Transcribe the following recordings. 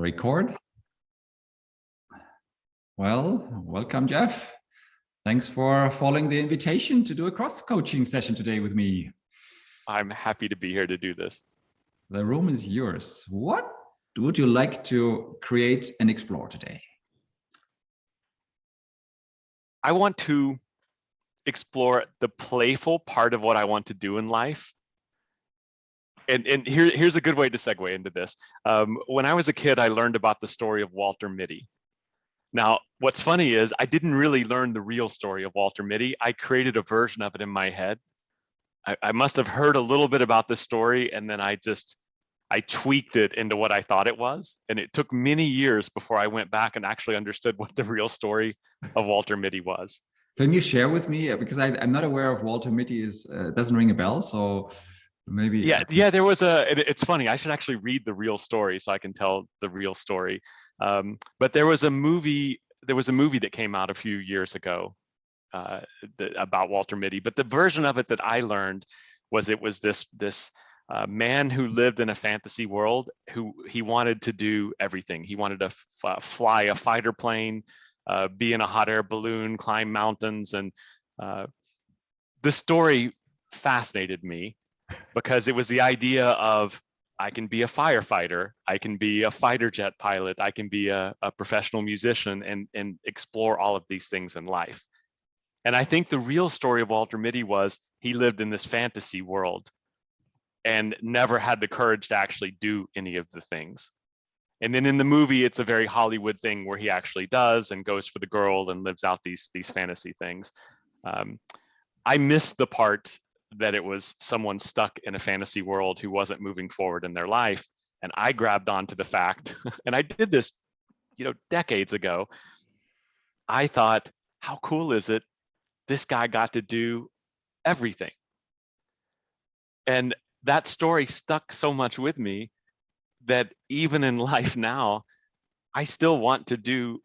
record. Well, welcome, Jeff. Thanks for following the invitation to do a cross-coaching session today with me. I'm happy to be here to do this. The room is yours. What would you like to create and explore today? I want to explore the playful part of what I want to do in life. And here's a good way to segue into this. When I was a kid, I learned about the story of Walter Mitty. Now, what's funny is I didn't really learn the real story of Walter Mitty. I created a version of it in my head. I must have heard a little bit about the story, and then I tweaked it into what I thought it was. And it took many years before I went back and actually understood what the real story of Walter Mitty was. Can you share with me? Because I'm not aware of Walter Mitty. Doesn't ring a bell, so maybe. Yeah, there was it's funny, I should actually read the real story so I can tell the real story. But there was a movie that came out a few years ago about Walter Mitty, but the version of it that I learned was it was this man who lived in a fantasy world who he wanted to do everything. He wanted to fly a fighter plane, be in a hot air balloon, climb mountains, and the story fascinated me because it was the idea of I can be a firefighter, I can be a fighter jet pilot, I can be a professional musician and explore all of these things in life. And I think the real story of Walter Mitty was he lived in this fantasy world and never had the courage to actually do any of the things. And then in the movie, it's a very Hollywood thing where he actually does and goes for the girl and lives out these fantasy things. I missed the part that it was someone stuck in a fantasy world who wasn't moving forward in their life. And I grabbed onto the fact, and I did this, decades ago. I thought, how cool is it? This guy got to do everything. And that story stuck so much with me that even in life now, I still want to do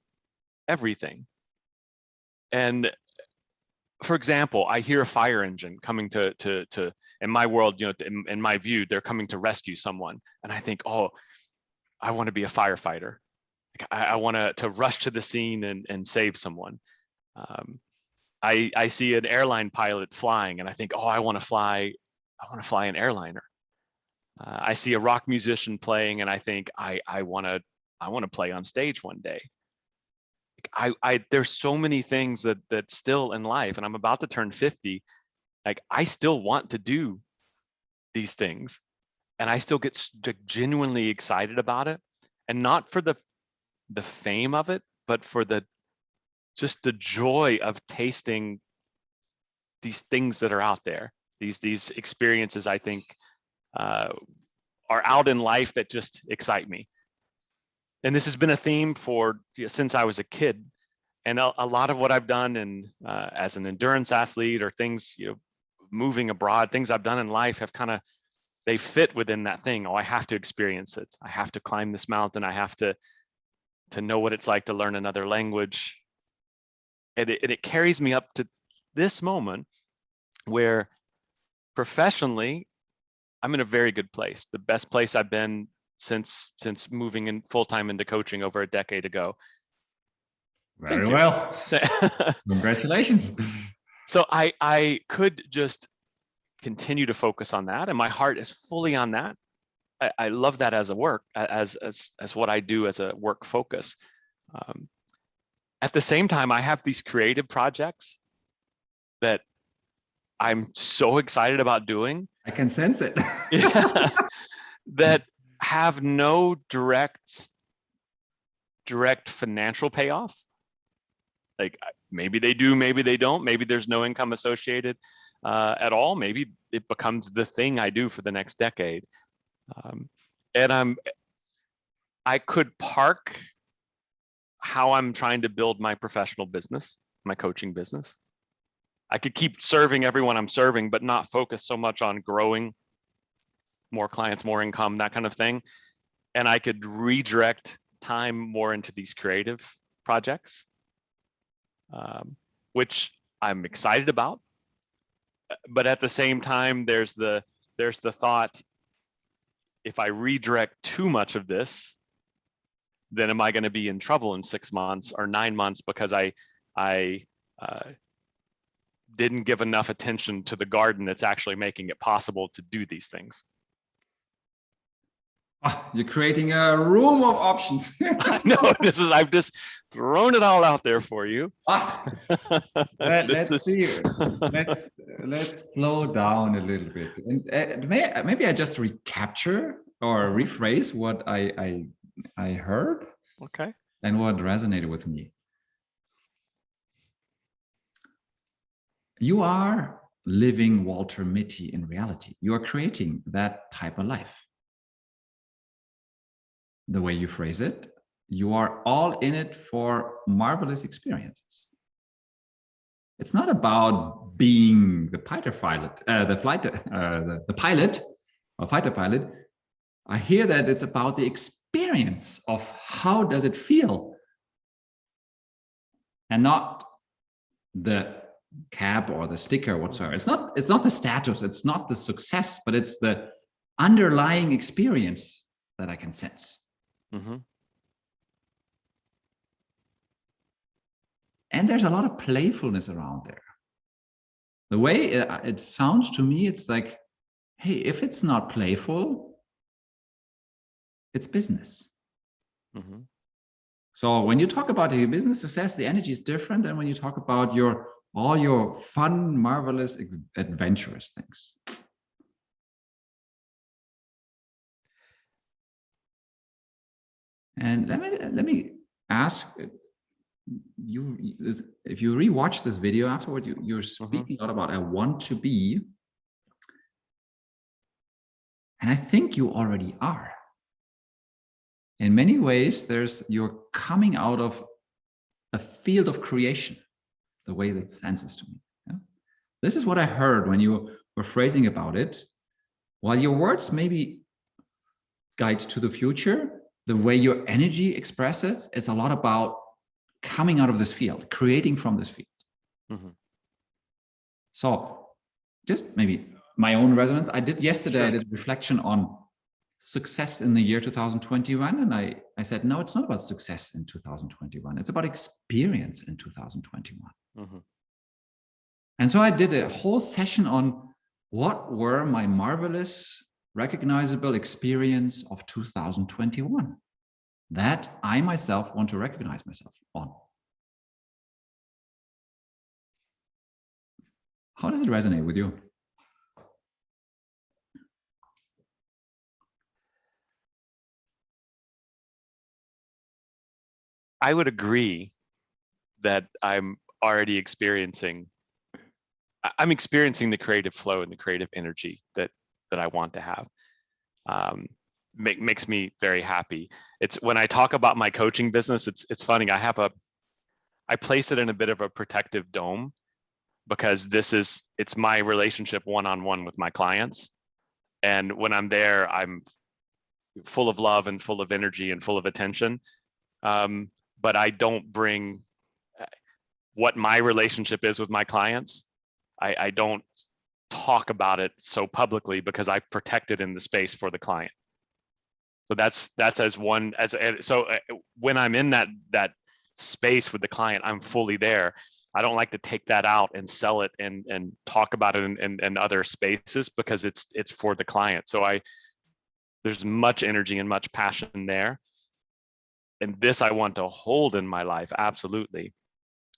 everything. And for example, I hear a fire engine coming to in my world, in my view, they're coming to rescue someone. And I think, oh, I want to be a firefighter. I want to rush to the scene and save someone. I see an airline pilot flying and I think, oh, I want to fly an airliner. I see a rock musician playing and I think I want to play on stage one day. There's so many things that still in life, and I'm about to turn 50, like I still want to do these things and I still get genuinely excited about it, and not for the fame of it, but for just the joy of tasting these things that are out there, these experiences I think are out in life that just excite me. And this has been a theme since I was a kid. And a lot of what I've done as an endurance athlete or things, moving abroad, things I've done in life have they fit within that thing. Oh, I have to experience it. I have to climb this mountain. I have to know what it's like to learn another language. And it carries me up to this moment where professionally, I'm in a very good place. The best place I've been since moving in full-time into coaching over a decade ago. Very well. Congratulations. So I could just continue to focus on that, and my heart is fully on that. I love that as a work, as what I do as a work focus. At the same time, I have these creative projects that I'm so excited about doing. I can sense it. Yeah, that have no direct financial payoff. Like maybe they do, maybe they don't. Maybe there's no income associated at all. Maybe it becomes the thing I do for the next decade. And I could park how I'm trying to build my professional business, my coaching business. I could keep serving everyone I'm serving, but not focus so much on growing more clients, more income, that kind of thing. And I could redirect time more into these creative projects, which I'm excited about. But at the same time, there's the thought, if I redirect too much of this, then am I going to be in trouble in 6 months or 9 months because I didn't give enough attention to the garden that's actually making it possible to do these things? You're creating a room of options. I know I've just thrown it all out there for you. Let's see. Let's slow down a little bit. And maybe I just recapture or rephrase what I heard. Okay. And what resonated with me. You are living Walter Mitty in reality. You are creating that type of life. The way you phrase it, you are all in it for marvelous experiences. It's not about being the fighter pilot, the pilot or fighter pilot. I hear that it's about the experience of how does it feel, and not the cap or the sticker whatsoever. It's not the status, it's not the success, but it's the underlying experience that I can sense. Mm-hmm. And there's a lot of playfulness around there. The way it sounds to me, it's like, hey, if it's not playful, it's business. Mm-hmm. So when you talk about your business success, the energy is different than when you talk about all your fun, marvelous, adventurous things. And let me ask you, if you rewatch this video afterward, you're speaking a lot about I want to be. And I think you already are. In many ways, you're coming out of a field of creation, the way that senses to me. Yeah? This is what I heard when you were phrasing about it. While your words maybe guide to the future, the way your energy expresses is a lot about coming out of this field, creating from this field. Mm-hmm. So just maybe my own resonance. I did yesterday, I did a reflection on success in the year 2021. And I said, no, it's not about success in 2021. It's about experience in 2021. Mm-hmm. And so I did a whole session on what were my marvelous, recognizable experience of 2021 that I myself want to recognize myself on. How does it resonate with you? I would agree that I'm experiencing the creative flow and the creative energy that I want to have. Makes me very happy. It's when I talk about my coaching business, it's funny. I place it in a bit of a protective dome because it's my relationship one-on-one with my clients. And when I'm there, I'm full of love and full of energy and full of attention. But I don't bring what my relationship is with my clients. I don't talk about it so publicly because I protect it in the space for the client. So that's so when I'm in that space with the client, I'm fully there. I don't like to take that out and sell it and talk about it in other spaces because it's for the client. So there's much energy and much passion there. And this I want to hold in my life, absolutely.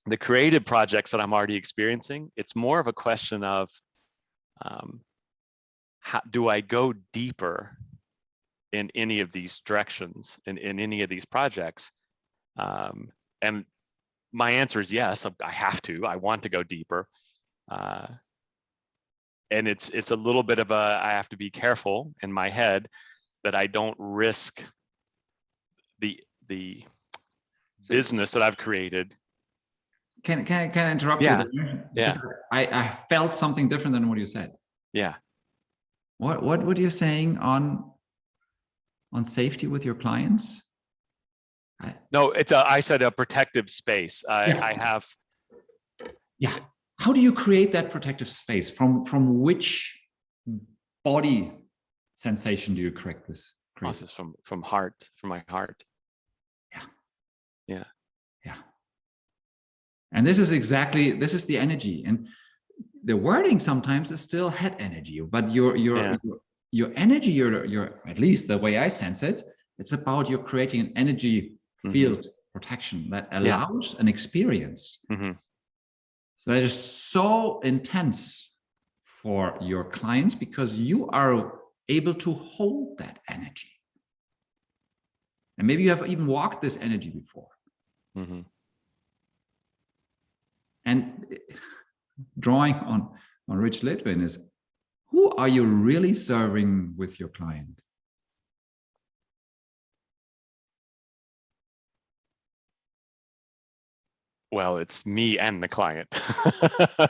The creative projects that I'm already experiencing, it's more of a question of how do I go deeper in any of these directions, in any of these projects? And my answer is yes, I have to. I want to go deeper. And it's a little bit of I have to be careful in my head that I don't risk the business that I've created. Can I interrupt you there? Yeah. I felt something different than what you said. Yeah. What were you saying on safety with your clients? No, I said a protective space. I have. Yeah. How do you create that protective space? From which body sensation do you create this? Process from my heart. Yeah. Yeah. And this is the energy. And the wording sometimes is still head energy, but your energy, your at least the way I sense it, it's about you're creating an energy field protection that allows an experience that is so intense for your clients because you are able to hold that energy. And maybe you have even walked this energy before. And drawing on Rich Litwin is, who are you really serving with your client? Well, it's me and the client.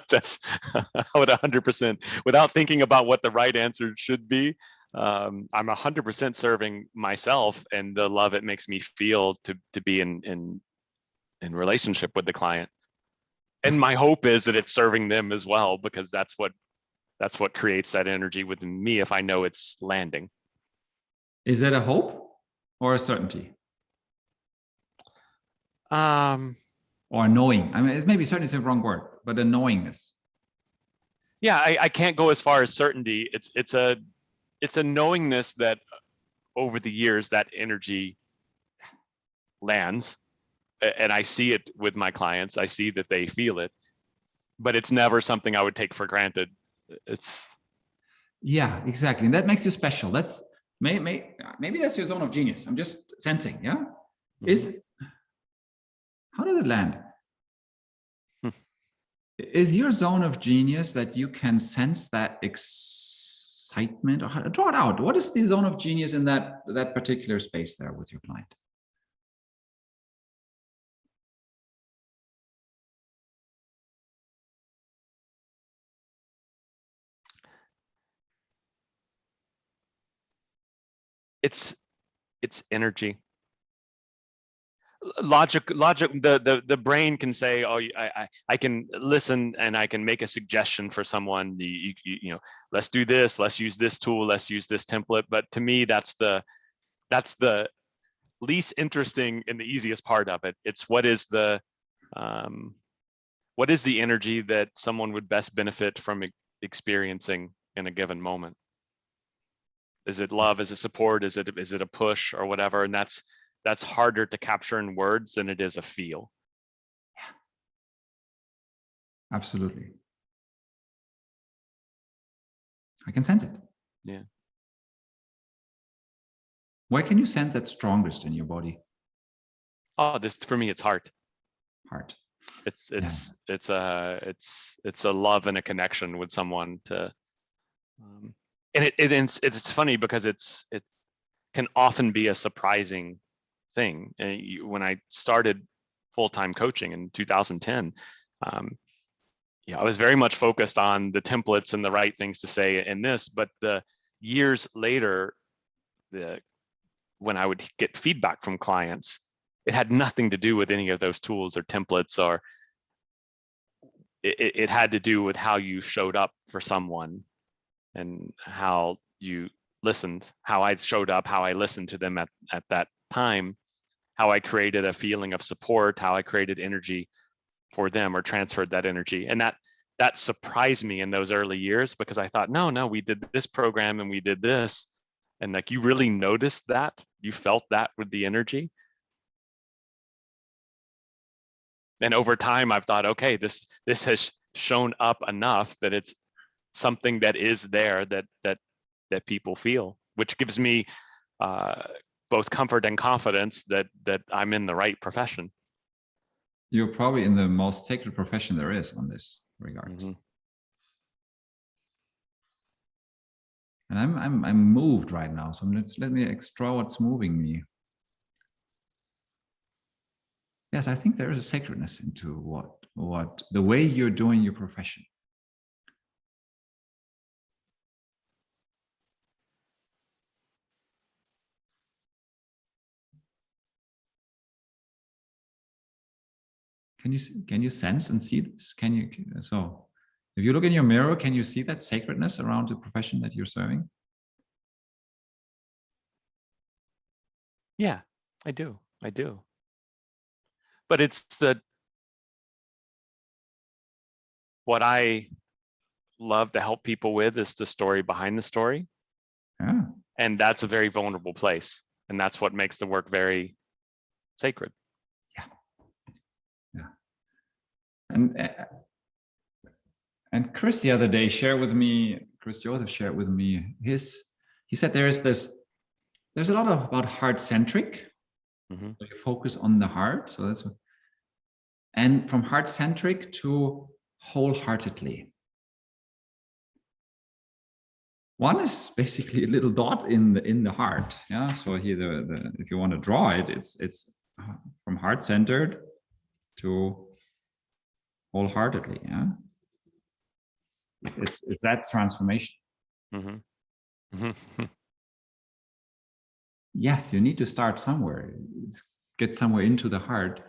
That's I would 100%, without thinking about what the right answer should be. I'm 100% serving myself and the love it makes me feel to be in relationship with the client. And my hope is that it's serving them as well, because that's what creates that energy within me if I know it's landing. Is that a hope or a certainty? Or knowing. I mean, maybe certainty is the wrong word, but a knowingness. Yeah, I can't go as far as certainty. It's a knowingness that over the years that energy lands, and I see it with my clients. I see that they feel it, but it's never something I would take for granted. Yeah, exactly. And that makes you special. That's maybe that's your zone of genius. I'm just sensing. Yeah. How does it land? Is your zone of genius that you can sense that excitement, or draw it out? What is the zone of genius in that particular space there with your client? It's energy. Logic, the brain can say, oh, I can listen and I can make a suggestion for someone. You know, let's do this, let's use this tool, let's use this template. But to me, that's the least interesting and the easiest part of it. It's what is the energy that someone would best benefit from experiencing in a given moment. Is it love? Is it support? Is it a push or whatever? And that's harder to capture in words than it is a feel. Yeah. Absolutely. I can sense it. Yeah. Where can you sense that strongest in your body? Oh, for me, it's heart. Heart. It's a love and a connection with someone to, and it's funny because it can often be a surprising thing. And when I started full-time coaching in 2010, I was very much focused on the templates and the right things to say in this, but the years later, when I would get feedback from clients, it had nothing to do with any of those tools or templates, or it had to do with how you showed up for someone and how you listened, how I showed up, how I listened to them at that time, how I created a feeling of support, how I created energy for them or transferred that energy. And that surprised me in those early years, because I thought, no, we did this program and we did this. And like, you really noticed that, you felt that with the energy. And over time, I've thought, okay, this has shown up enough that it's something that is there that people feel, which gives me both comfort and confidence that I'm in the right profession. You're probably in the most sacred profession there is on this regards. And I'm moved right now. So let me explore what's moving me. Yes, I think there is a sacredness into what the way you're doing your profession. Can you sense and see this? So if you look in your mirror, can you see that sacredness around the profession that you're serving? Yeah, I do. but it's what I love to help people with is the story behind the story. Yeah. And that's a very vulnerable place. And that's what makes the work very sacred. Yeah. And Chris the other day shared with me, Chris Joseph shared with me, he said there's a lot about heart-centric. Mm-hmm. So you focus on the heart. So that's and from heart-centric to wholeheartedly. One is basically a little dot in the heart. Yeah. So here if you want to draw it, it's from heart-centered to wholeheartedly. Yeah. It's that transformation. Mm-hmm. Mm-hmm. Yes, you need to start somewhere, get somewhere into the heart.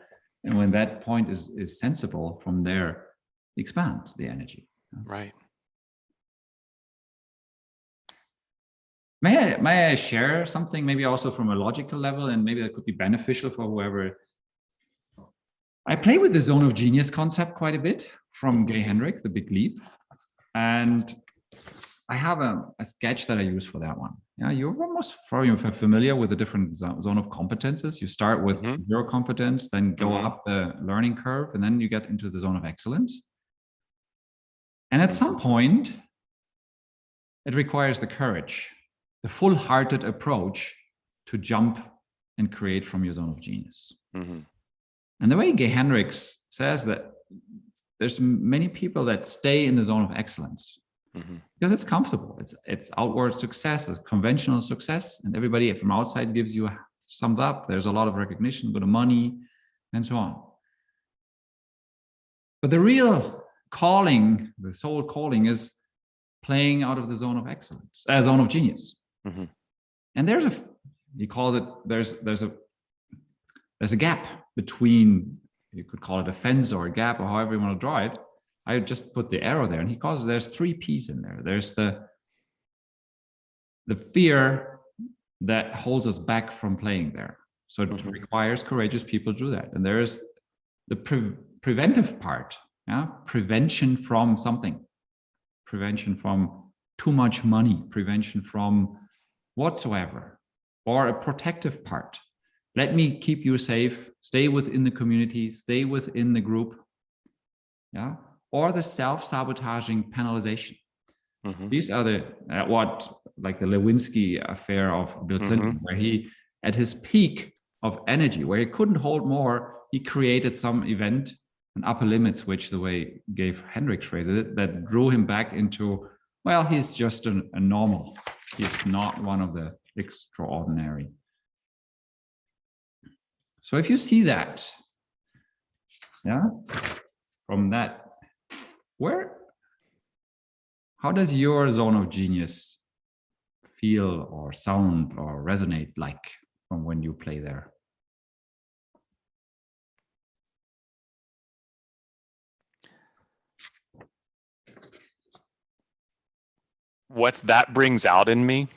And when that point is sensible, from there, expand the energy. Right. May I share something, maybe also from a logical level, and maybe that could be beneficial for whoever. I play with the zone of genius concept quite a bit from Gay Hendrick, The Big Leap. And I have a sketch that I use for that one. Yeah, you're almost probably familiar with the different zone of competences. You start with zero competence, then go up the learning curve, and then you get into the zone of excellence. And at some point, it requires the courage, the full-hearted approach to jump and create from your zone of genius. Mm-hmm. And the way Gay Hendricks says that there's many people that stay in the zone of excellence because it's comfortable. It's outward success, it's conventional success, and everybody from outside gives you a thumbs up. There's a lot of recognition, good money, and so on. But the real calling, the soul calling, is playing out of the zone of excellence, zone of genius. Mm-hmm. And he calls it, there's a gap between, you could call it a fence or a gap or however you want to draw it. I just put the arrow there, and he calls it, there's 3 P's in there. There's the fear that holds us back from playing there. So it requires courageous people to do that. And there is the preventive part, prevention from something, prevention from too much money, prevention from whatsoever, or a protective part. Let me keep you safe, stay within the community, stay within the group, or the self-sabotaging penalization. These are the like the Lewinsky affair of Bill Clinton, where he, at his peak of energy, where he couldn't hold more, he created some event, an upper limits, which the way Gay Hendricks phrases it, that drew him back into, well, he's just a normal. He's not one of the extraordinary. So if you see that, from that, how does your zone of genius feel or sound or resonate like from when you play there? What that brings out in me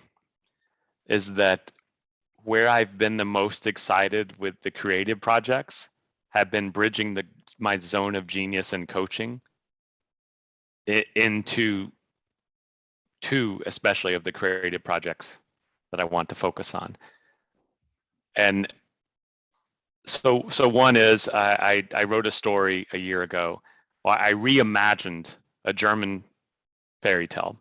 is that where I've been the most excited with the creative projects have been bridging my zone of genius and coaching into 2, especially of the creative projects that I want to focus on. And so one is I wrote a story a year ago. Well, I reimagined a German fairy tale.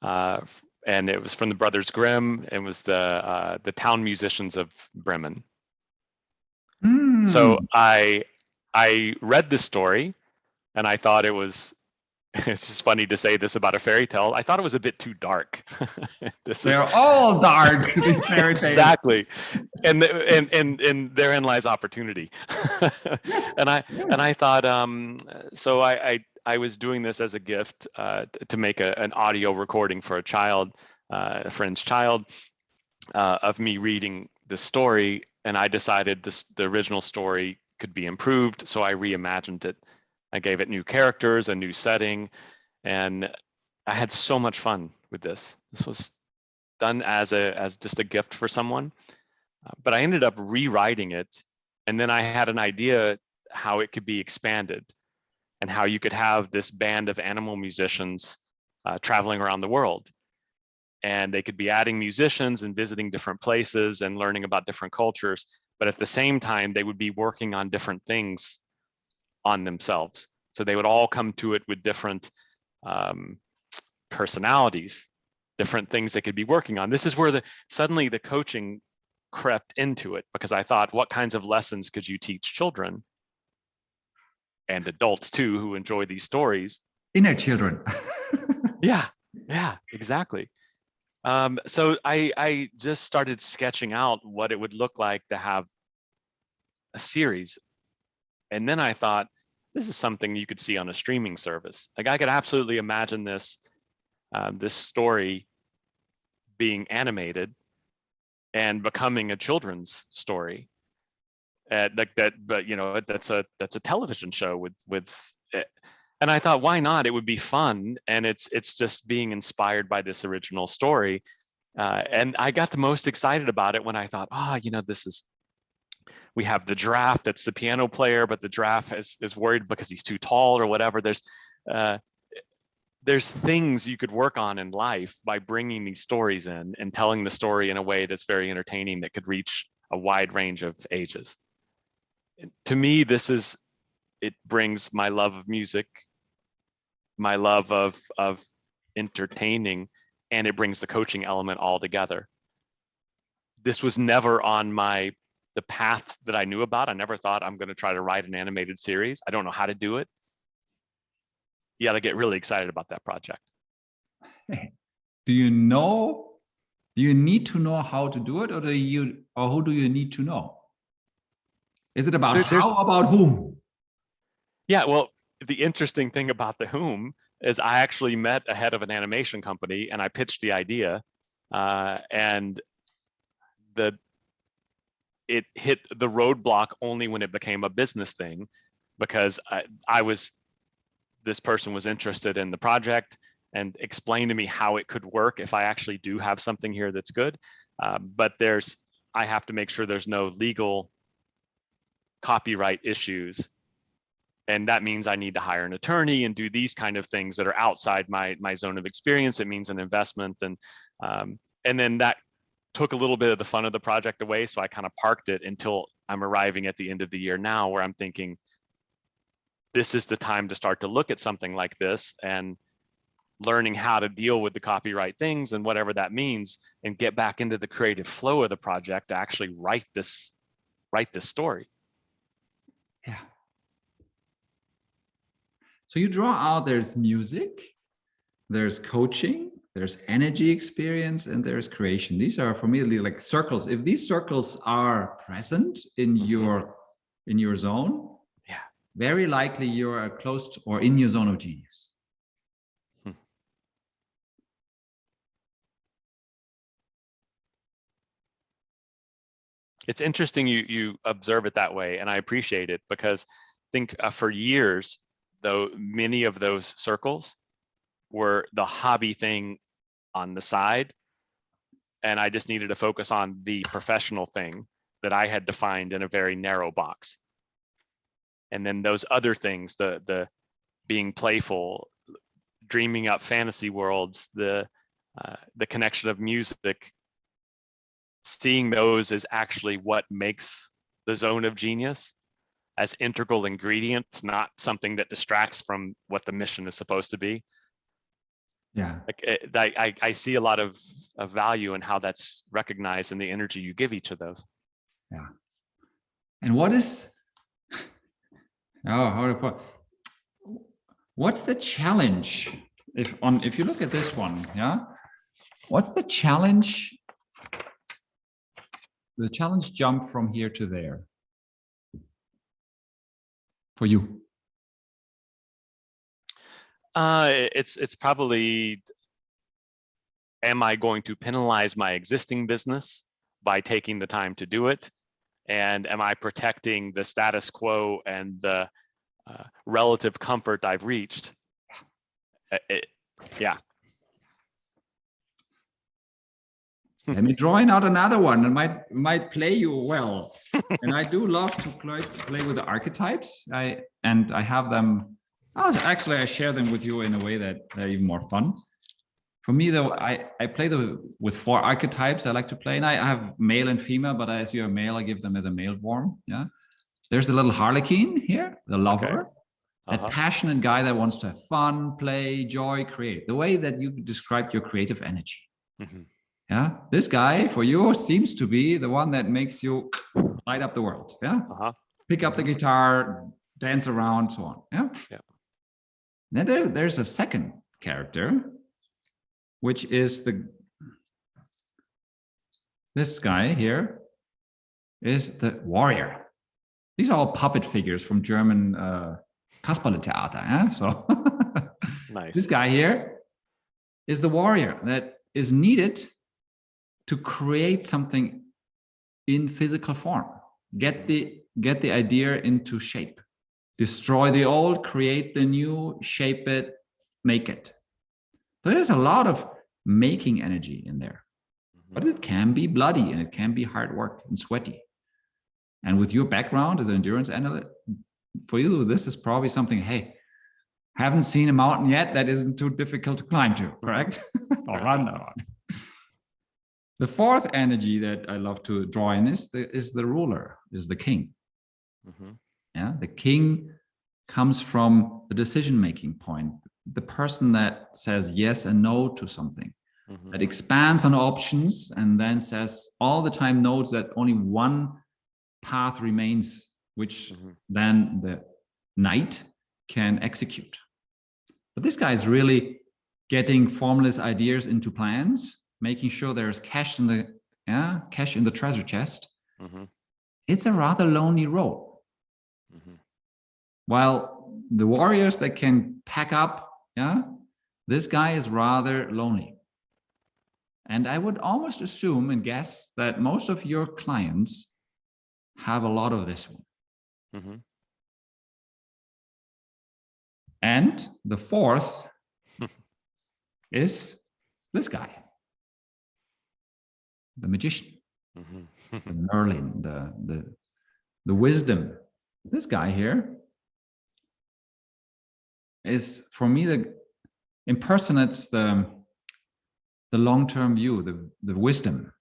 And it was from the Brothers Grimm. It was the town musicians of Bremen. So I read the story, and I thought it was, it's just funny to say this about a fairy tale, I thought it was a bit too dark. They're all dark, these fairy tales. Exactly. And therein lies opportunity. And I thought, so I was doing this as a gift to make an audio recording for a friend's child, of me reading the story, and I decided the original story could be improved, so I reimagined it. I gave it new characters, a new setting, and I had so much fun with this. This was done as just a gift for someone, but I ended up rewriting it And then I had an idea how it could be expanded and how you could have this band of animal musicians traveling around the world. And they could be adding musicians and visiting different places and learning about different cultures. But at the same time, they would be working on different things on themselves. So they would all come to it with different personalities, different things they could be working on. This is where suddenly the coaching crept into it, because I thought, what kinds of lessons could you teach children and adults too, who enjoy these stories? Inner children. Yeah, exactly. So I just started sketching out what it would look like to have a series. And then I thought, this is something you could see on a streaming service. Like, I could absolutely imagine this story being animated and becoming a children's story. Like that, but you know, that's a television show with it. And I thought, why not? It would be fun, and it's just being inspired by this original story. And I got the most excited about it when I thought, you know, we have the giraffe that's the piano player, but the giraffe is worried because he's too tall or whatever. There's things you could work on in life by bringing these stories in and telling the story in a way that's very entertaining, that could reach a wide range of ages. To me, it brings my love of music, my love of entertaining, and it brings the coaching element all together. This was never on the path that I knew about. I never thought I'm going to try to write an animated series. I don't know how to do it. You got to get really excited about that project. Do you need to know how to do it, or who do you need to know? Is it about how, about whom? Yeah, well, the interesting thing about the whom is I actually met a head of an animation company and I pitched the idea, and it hit the roadblock only when it became a business thing, because this person was interested in the project and explained to me how it could work if I actually do have something here that's good. But I have to make sure there's no legal copyright issues. And that means I need to hire an attorney and do these kind of things that are outside my zone of experience. It means an investment. And then that took a little bit of the fun of the project away. So I kind of parked it until I'm arriving at the end of the year now, where I'm thinking, this is the time to start to look at something like this and learning how to deal with the copyright things and whatever that means, and get back into the creative flow of the project to actually write this story. Yeah. So you draw out, there's music, there's coaching, there's energy experience, and there's creation. These are for me like circles. If these circles are present in your zone, yeah, very likely you're close to, or in your zone of genius. It's interesting you observe it that way, and I appreciate it, because I think for years, though, many of those circles were the hobby thing on the side, and I just needed to focus on the professional thing that I had defined in a very narrow box. And then those other things, the being playful, dreaming up fantasy worlds, the connection of music, seeing those as actually what makes the zone of genius, as integral ingredients, not something that distracts from what the mission is supposed to be. Yeah. Like I see a lot of value in how that's recognized in the energy you give each of those. Yeah. And what's the challenge if you look at this one? Yeah. What's the challenge? The challenge jump from here to there for you? It's probably, am I going to penalize my existing business by taking the time to do it? And am I protecting the status quo and the relative comfort I've reached? Yeah. Let me draw out another one that might play you well. And I do love to play with the archetypes. I have them. Actually, I share them with you in a way that they're even more fun. For me, though, I play with 4 archetypes I like to play, and I have male and female. But as you're a male, I give them as a male form. Yeah. There's the little harlequin here, the lover, that passionate guy that wants to have fun, play, joy, create. The way that you described your creative energy. Yeah, this guy for you seems to be the one that makes you light up the world. Yeah, pick up the guitar, dance around, so on. Yeah. Then there's a second character, which is this guy here, is the warrior. These are all puppet figures from German Kasperletheater. Yeah? So nice. This guy here is the warrior that is needed to create something in physical form. Get the idea into shape. Destroy the old, create the new, shape it, make it. So there's a lot of making energy in there. But it can be bloody and it can be hard work and sweaty. And with your background as an endurance analyst, for you, this is probably something, hey, haven't seen a mountain yet that isn't too difficult to climb to, correct? Or run on. The fourth energy that I love to draw in is the ruler, is the king. Yeah, the king comes from the decision-making point, the person that says yes and no to something, that expands on options and then says all the time knows that only one path remains, which then the knight can execute. But this guy is really getting formless ideas into plans, making sure there's cash in the treasure chest. It's a rather lonely role. While the warriors that can pack up, this guy is rather lonely. And I would almost assume and guess that most of your clients have a lot of this one. And the fourth is this guy, the magician, the Merlin, the wisdom. This guy here is, for me, impersonates the long-term view, the wisdom.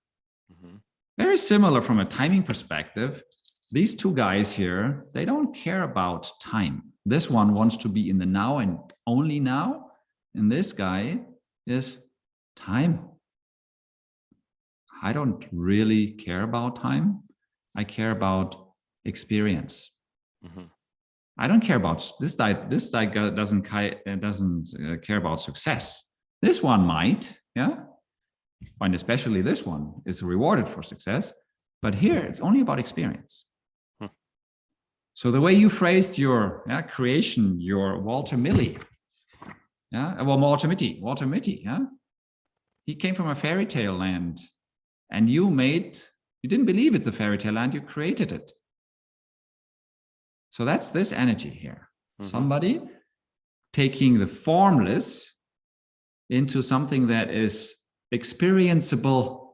Very similar from a timing perspective. These two guys here, they don't care about time. This one wants to be in the now and only now. And this guy is time. I don't really care about time. I care about experience. I don't care about this guy doesn't care about success. This one might, and especially this one is rewarded for success. But here it's only about experience. So the way you phrased your creation, your Walter Mitty, Walter Mitty, he came from a fairy tale land, and you didn't believe it's a fairy tale land, you created it. So that's this energy here. Somebody taking the formless into something that is experienceable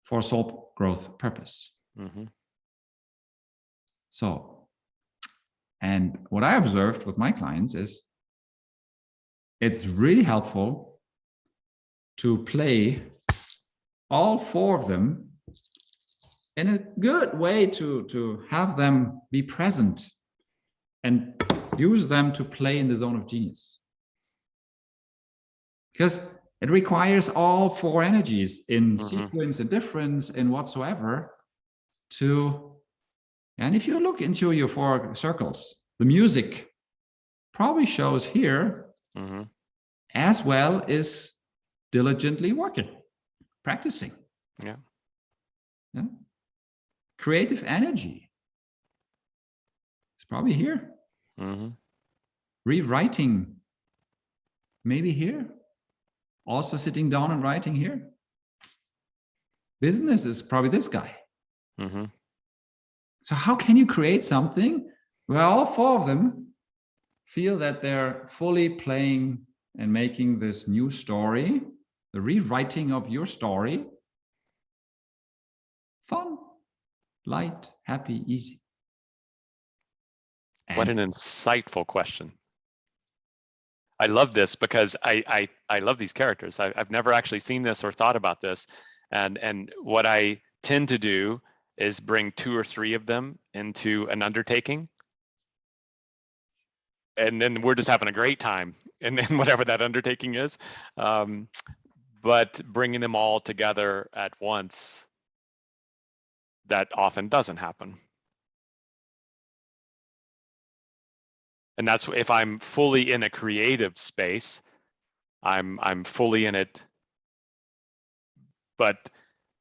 for soul growth purpose. So, and what I observed with my clients is it's really helpful to play all 4 of them in a good way to have them be present and use them to play in the zone of genius. Because it requires all 4 energies in sequence and difference and whatsoever and if you look into your 4 circles, the music probably shows here as well as diligently working, practicing. Creative energy. It's probably here. Rewriting, maybe here. Also sitting down and writing here. Business is probably this guy. So how can you create something where all 4 of them feel that they're fully playing and making this new story the rewriting of your story. Fun, light, happy, easy. What an insightful question. I love this because I love these characters. I've never actually seen this or thought about this. And what I tend to do is bring 2 or 3 of them into an undertaking. And then we're just having a great time. And then whatever that undertaking is. But bringing them all together at once, that often doesn't happen. And that's if I'm fully in a creative space, I'm fully in it, but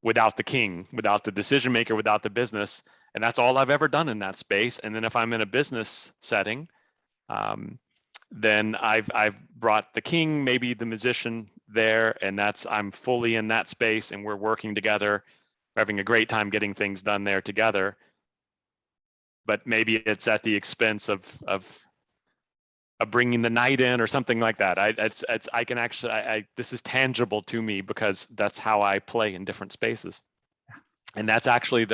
without the king, without the decision maker, without the business. And that's all I've ever done in that space. And then if I'm in a business setting, then I've brought the king, maybe the musician there, and I'm fully in that space, and we're working together, we're having a great time getting things done there together. But maybe it's at the expense of bringing the night in or something like that. I can actually, this is tangible to me because that's how I play in different spaces. And that's actually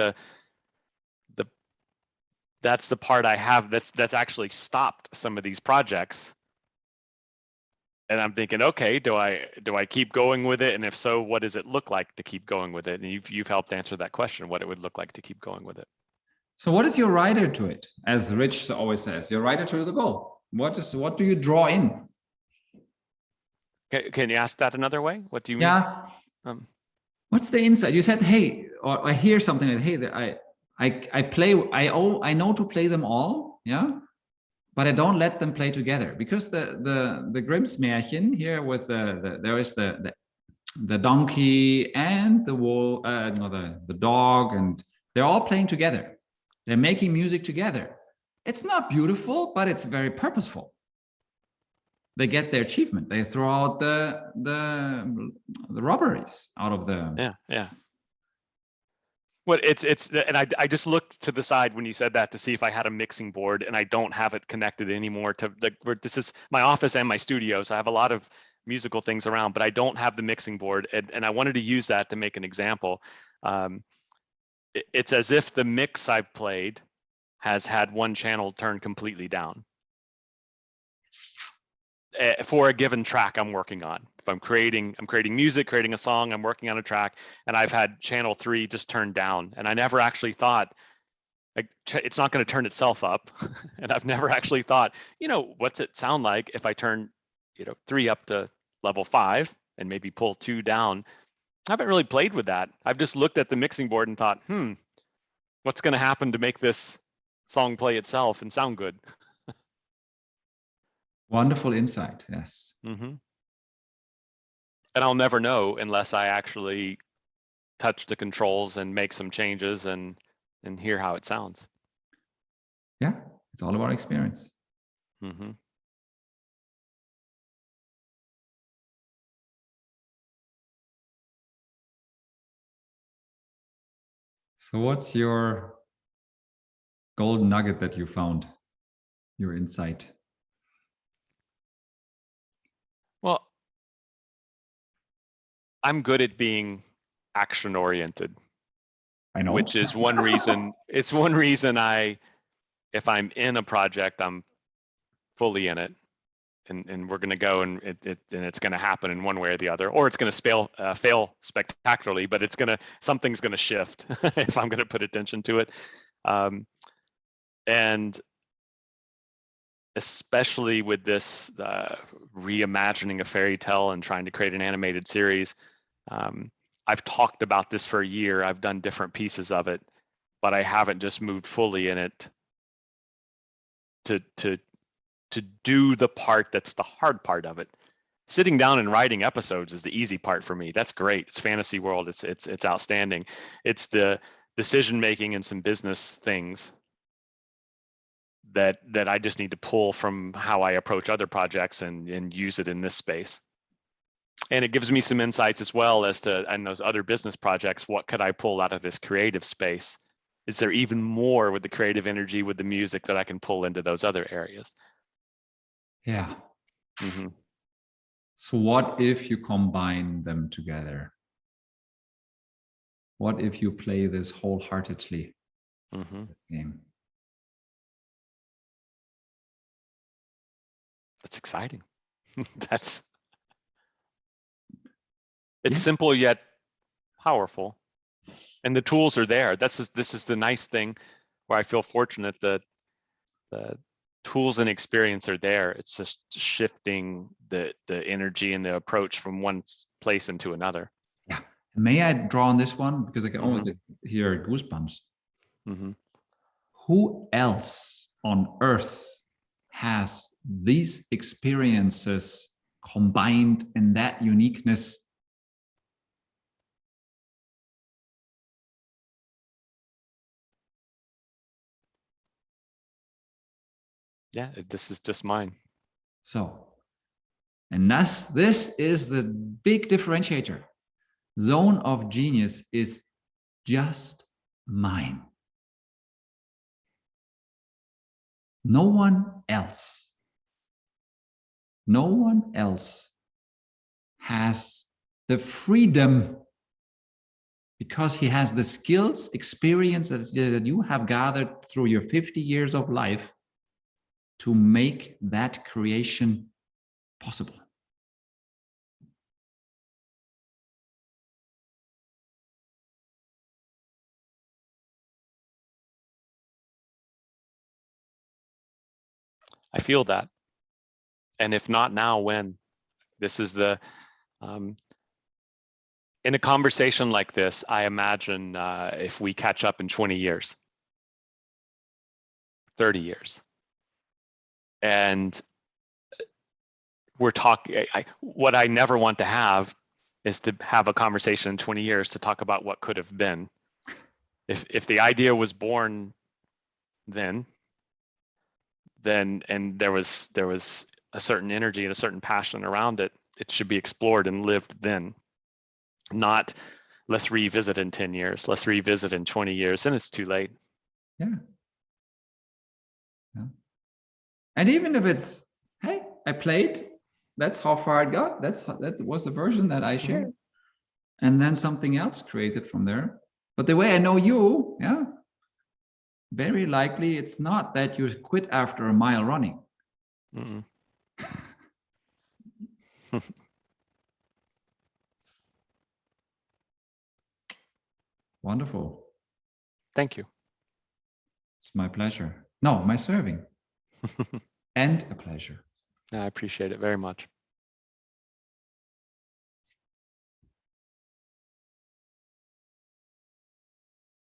that's the part I have that's actually stopped some of these projects. And I'm thinking, okay, do I keep going with it? And if so, what does it look like to keep going with it? And you've helped answer that question, what it would look like to keep going with it. So what is your rider to it? As Rich always says, your rider to the goal. What do you draw in? Can you ask that another way? What do you mean? Yeah. What's the insight? You said, hey, or I hear something like, hey, I know to play them all, yeah, but I don't let them play together because the Grimm's Märchen here with there is the donkey and the wolf, the dog, and they're all playing together. They're making music together. It's not beautiful, but it's very purposeful. They get their achievement. They throw out the robberies out of the yeah. Well, it's and I just looked to the side when you said that to see if I had a mixing board, and I don't have it connected anymore to this is my office and my studio, so I have a lot of musical things around, but I don't have the mixing board, and I wanted to use that to make an example. It's as if the mix I've played has had one channel turned completely down for a given track I'm working on. If I'm creating music, creating a song, I'm working on a track, and I've had channel 3 just turned down, and I never actually thought, like, it's not going to turn itself up. And I've never actually thought, what's it sound like if I turn 3 up to level 5 and maybe pull 2 down. I haven't really played with that. I've just looked at the mixing board and thought, what's going to happen to make this song play itself and sound good? Wonderful insight. Yes. Mm-hmm. And I'll never know unless I actually touch the controls and make some changes and hear how it sounds. Yeah, it's all about experience. Mm-hmm. So what's your golden nugget that you found, your insight? Well, I'm good at being action oriented. I know. Which is one reason, it's one reason if I'm in a project, I'm fully in it, and we're going to go and it's going to happen in one way or the other, or it's going to fail spectacularly, but something's going to shift if I'm going to put attention to it. And especially with this reimagining a fairy tale and trying to create an animated series, I've talked about this for a year. I've done different pieces of it, but I haven't just moved fully in it to do the part that's the hard part of it. Sitting down and writing episodes is the easy part for me. That's great. It's fantasy world. It's outstanding. It's the decision making and some business things that I just need to pull from how I approach other projects and use it in this space. And it gives me some insights as well as to, in those other business projects, what could I pull out of this creative space? Is there even more with the creative energy, with the music, that I can pull into those other areas? Yeah. Mm-hmm. So what if you combine them together? What if you play this wholeheartedly game? That's exciting. It's simple yet powerful, and the tools are there. This is the nice thing, where I feel fortunate that the tools and experience are there. It's just shifting the energy and the approach from one place into another. Yeah. May I draw on this one, because I can almost hear goosebumps. Who else on earth has these experiences combined in that uniqueness? Yeah, this is just mine. So, and thus, this is the big differentiator. Zone of genius is just mine. No one else has the freedom, because he has the skills, experience that you have gathered through your 50 years of life to make that creation possible. I feel that. And if not now, when? This is the, in a conversation like this, I imagine if we catch up in 20 years, 30 years, and we're talking, what I never want to have is to have a conversation in 20 years to talk about what could have been. If the idea was born then and there was a certain energy and a certain passion around it, it should be explored and lived then. Not let's revisit in 10 years, let's revisit in 20 years, then it's too late. Yeah. And even if it's, hey, I played, that's how far it got, that was the version that I shared. And then something else created from there. But the way I know you, yeah, very likely it's not that you quit after a mile running. Wonderful. Thank you. It's my pleasure. No, my serving. And a pleasure. I appreciate it very much.